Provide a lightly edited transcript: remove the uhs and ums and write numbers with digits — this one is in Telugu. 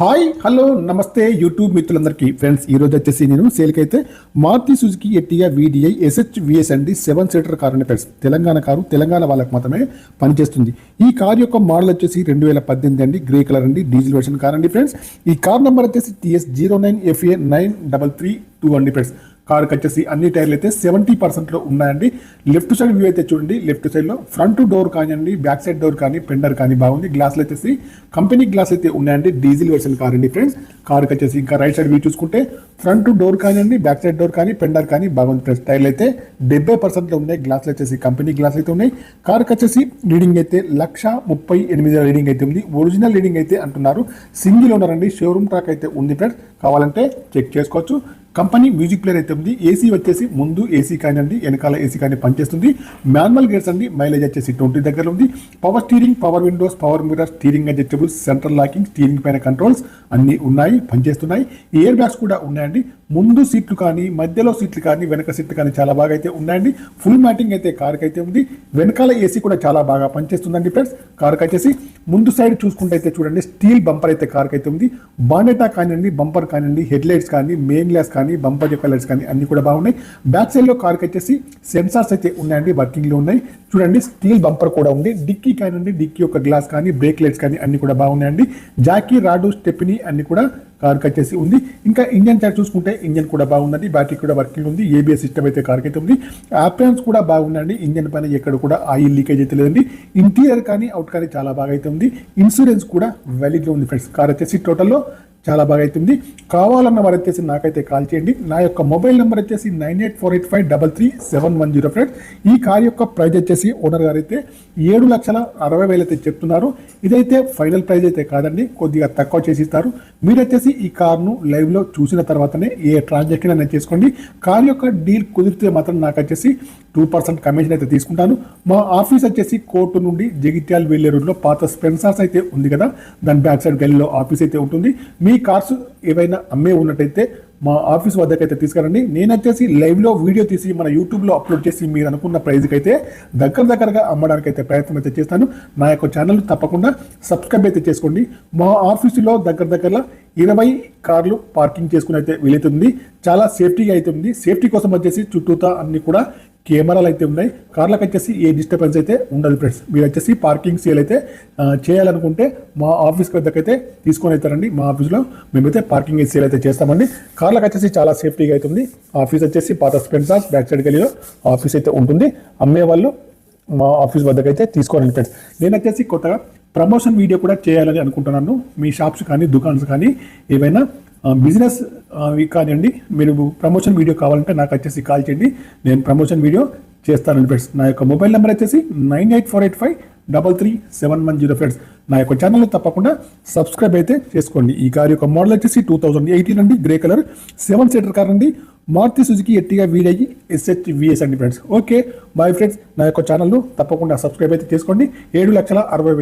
హాయ్ హలో నమస్తే యూట్యూబ్ మిత్రులందరికీ ఫ్రెండ్స్ ఈ రోజు వచ్చేసి నేను సేల్కి అయితే Maruti Suzuki Ertiga VDI SHVS అండి 7 సీటర్ కార్ అండి ఫ్రెండ్స్. తెలంగాణ కారు, తెలంగాణ వాళ్ళకి మాత్రమే పనిచేస్తుంది. ఈ కార్ యొక్క మోడల్ వచ్చేసి 2018 అండి, గ్రే కలర్ అండి, డీజిల్ వెర్షన్ కార్ అండి ఫ్రెండ్స్. ఈ కార్ నెంబర్ వచ్చేసి TS09FA9332 అండి ఫ్రెండ్స్. కారుకి వచ్చేసి అన్ని టైర్లు అయితే 70% ఉన్నాయండి. లెఫ్ట్ సైడ్ వ్యూ అయితే చూడండి, లెఫ్ట్ సైడ్ లో ఫ్రంట్ డోర్ కానివ్వండి, బ్యాక్ సైడ్ డోర్ కానీ, పెండర్ కానీ బాగుంది. గ్లాసులు వచ్చేసి కంపెనీ గ్లాస్ అయితే ఉన్నాయండి, డీజిల్ వెర్షన్ కార్ అండి ఫ్రెండ్స్. కారుకి వచ్చేసి ఇంకా రైట్ సైడ్ వ్యూ చూసుకుంటే ఫ్రంట్ డోర్ కానివ్వండి, బ్యాక్ సైడ్ డోర్ కానీ, పెండర్ కానీ బాగుంది ఫ్రెండ్స్. టైర్లు అయితే 70% ఉన్నాయి. గ్లాసులు వచ్చేసి కంపెనీ గ్లాసులు అయితే ఉన్నాయి. కారుకి వచ్చేసి రీడింగ్ అయితే 1,38,000 రీడింగ్ అయితే ఉంది. ఒరిజినల్ రీడింగ్ అయితే అంటున్నారు. సింగిల్ ఓనర్ అండి, షోరూమ్ ట్రాక్ అయితే ఉంది ఫ్రెండ్స్. కావాలంటే చెక్ చేసుకోవచ్చు. కంపెనీ మ్యూజిక్ ప్లేయర్ అయితే ఉంది. ఏసీ వచ్చేసి ముందు ఏసీ కానివ్వండి, వెనకాల ఏసీ కానీ పనిచేస్తుంది. మాన్యువల్ గేర్స్ అండి, మైలేజ్ వచ్చేసి 20 దగ్గర ఉంది. Power steering, power windows, power mirror, steering adjustables, central locking, steering పైన కంట్రోల్స్ అన్ని ఉన్నాయి, పనిచేస్తున్నాయి. ఎయిర్ బ్యాగ్స్ కూడా ఉన్నాయండి. ముందు సీట్లు కానీ, మధ్యలో సీట్లు కానీ, వెనక సీట్లు కానీ చాలా బాగా అయితే ఉన్నాయండి. ఫుల్ మ్యాటింగ్ అయితే కారుకి అయితే ఉంది. వెనకాల ఏసీ కూడా చాలా బాగా పనిచేస్తుందండి ఫ్రెండ్స్. కారుకి వచ్చేసి ముందు సైడ్ చూసుకుంటే అయితే చూడండి, స్టీల్ బంపర్ అయితే కారుకి అయితే ఉంది. బానెటా కానివ్వండి, బంపర్ కానివ్వండి, హెడ్ లైట్స్ కానీ, మెయిన్ గ్లాస్ కానీ, బంపర్ యొక్క లైట్స్ కానీ అన్ని కూడా బాగున్నాయి. బ్యాక్ సైడ్ లో కారుకి వచ్చేసి సెన్సార్స్ అయితే ఉన్నాయండి, వర్కింగ్ లో ఉన్నాయి. చూడండి, స్టీల్ బంపర్ కూడా ఉంది. డిక్కీ కానివ్వండి, డిక్కీ యొక్క గ్లాస్ కానీ, బ్రేక్ లైట్స్ కానీ అన్ని కూడా బాగున్నాయండి. జాకీ, రాడు, స్టెప్ని అన్ని కూడా కారుకి వచ్చేసి ఉంది. ఇంకా ఇంజన్ సైడ్ చూసుకుంటే ఇంజన్ కూడా బాగుందండి, బ్యాటరీ కూడా వర్కింగ్ ఉంది. ఏబిఎస్ సిస్టమ్ అయితే కారుకి అయితే ఉంది. ఆప్షన్స్ కూడా బాగున్నాయండి. ఇంజన్ పైన ఎక్కడ కూడా ఆయిల్ లీకేజ్ అయితే లేదండి. ఇంటీరియర్ కానీ, అవుట్ కానీ చాలా బాగా అయితే ఉంది. ఇన్సూరెన్స్ కూడా వ్యాలిడ్ ఉంది ఫ్రెండ్స్. కార్ వచ్చేసి టోటల్లో చాలా బాగా అవుతుంది. కావాలన్న వారు వచ్చేసి నాకైతే కాల్ చేయండి. నా యొక్క మొబైల్ నెంబర్ వచ్చేసి 9848533710 ఫ్రెండ్స్. ఈ కార్ యొక్క ప్రైస్ వచ్చేసి ఓనర్ గారు అయితే 7,60,000 అయితే చెప్తున్నారు. ఇదైతే ఫైనల్ ప్రైస్ అయితే కాదండి, కొద్దిగా తక్కువ చేసి ఇస్తారు. మీరు వచ్చేసి ఈ కార్ను లైవ్లో చూసిన తర్వాతనే ఏ ట్రాన్సాక్షన్ అనేది చేసుకోండి. కార్ యొక్క డీల్ కుదిరితే మాత్రం నాకు వచ్చేసి 2% కమిషన్ అయితే తీసుకుంటాను. మా ఆఫీస్ వచ్చేసి కోర్టు నుండి జగిత్యాల వెళ్ళే రోడ్లో పాత స్పెన్సర్స్ అయితే ఉంది కదా, దాని బ్యాక్ సైడ్ గల్లీలో ఆఫీస్ అయితే ఉంటుంది. మీ కార్స్ ఏవైనా అమ్మే ఉన్నట్టయితే మా ఆఫీస్ వద్దకైతే తీసుకురండి. నేను వచ్చేసి లైవ్లో వీడియో తీసి మన యూట్యూబ్లో అప్లోడ్ చేసి మీరు అనుకున్న ప్రైజ్కి అయితే దగ్గరగా అమ్మడానికి అయితే ప్రయత్నం అయితే చేస్తాను. నా యొక్క ఛానల్ తప్పకుండా సబ్స్క్రైబ్ అయితే చేసుకోండి. మా ఆఫీసులో దగ్గర 20 కార్లు పార్కింగ్ చేసుకుని అయితే వీలైతుంది. చాలా సేఫ్టీగా అయితే ఉంది. సేఫ్టీ కోసం వచ్చేసి చుట్టూతా అన్ని కూడా కెమెరాలు అయితే ఉన్నాయి. కార్లకు వచ్చేసి ఏ డిస్టర్బెన్స్ అయితే ఉండదు ఫ్రెండ్స్. మీరు వచ్చేసి పార్కింగ్ సేల్ అయితే చేయాలనుకుంటే మా ఆఫీస్ వద్దకైతే తీసుకొని అవుతారండి. మా ఆఫీస్లో మేమైతే పార్కింగ్ సేల్ అయితే చేస్తామండి. కార్లకు వచ్చేసి చాలా సేఫ్టీగా అవుతుంది. ఆఫీస్ వచ్చేసి పాత స్పెన్సర్స్ బ్యాక్ సైడ్ గలీలో ఆఫీస్ అయితే ఉంటుంది. అమ్మేవాళ్ళు మా ఆఫీస్ వద్దకైతే తీసుకోండి ఫ్రెండ్స్. నేను వచ్చేసి కొత్తగా ప్రమోషన్ వీడియో కూడా చేయాలని అనుకుంటున్నాను. మీ షాప్స్ కానీ, దుకాణాలు కానీ ఏవైనా బిజినెస్ కానివ్వండి, మీరు ప్రమోషన్ వీడియో కావాలంటే నాకు వచ్చేసి కాల్ చేయండి. నేను ప్రమోషన్ వీడియో చేస్తానండి ఫ్రెండ్స్. నా యొక్క మొబైల్ నెంబర్ వచ్చేసి 9848533710 ఫ్రెండ్స్. నా యొక్క ఛానల్ తప్పకుండా సబ్స్క్రైబ్ అయితే చేసుకోండి. ఈ కార్ యొక్క మోడల్ వచ్చేసి 2018 అండి, గ్రే కలర్ 7 సీటర్ కార్ అండి, Maruti Suzuki Ertiga VDI SHVS అండి ఫ్రెండ్స్. Okay bye friends. నా యొక్క ఛానల్ తప్పకుండా సబ్స్క్రైబ్ అయితే చేసుకోండి. 7,60,000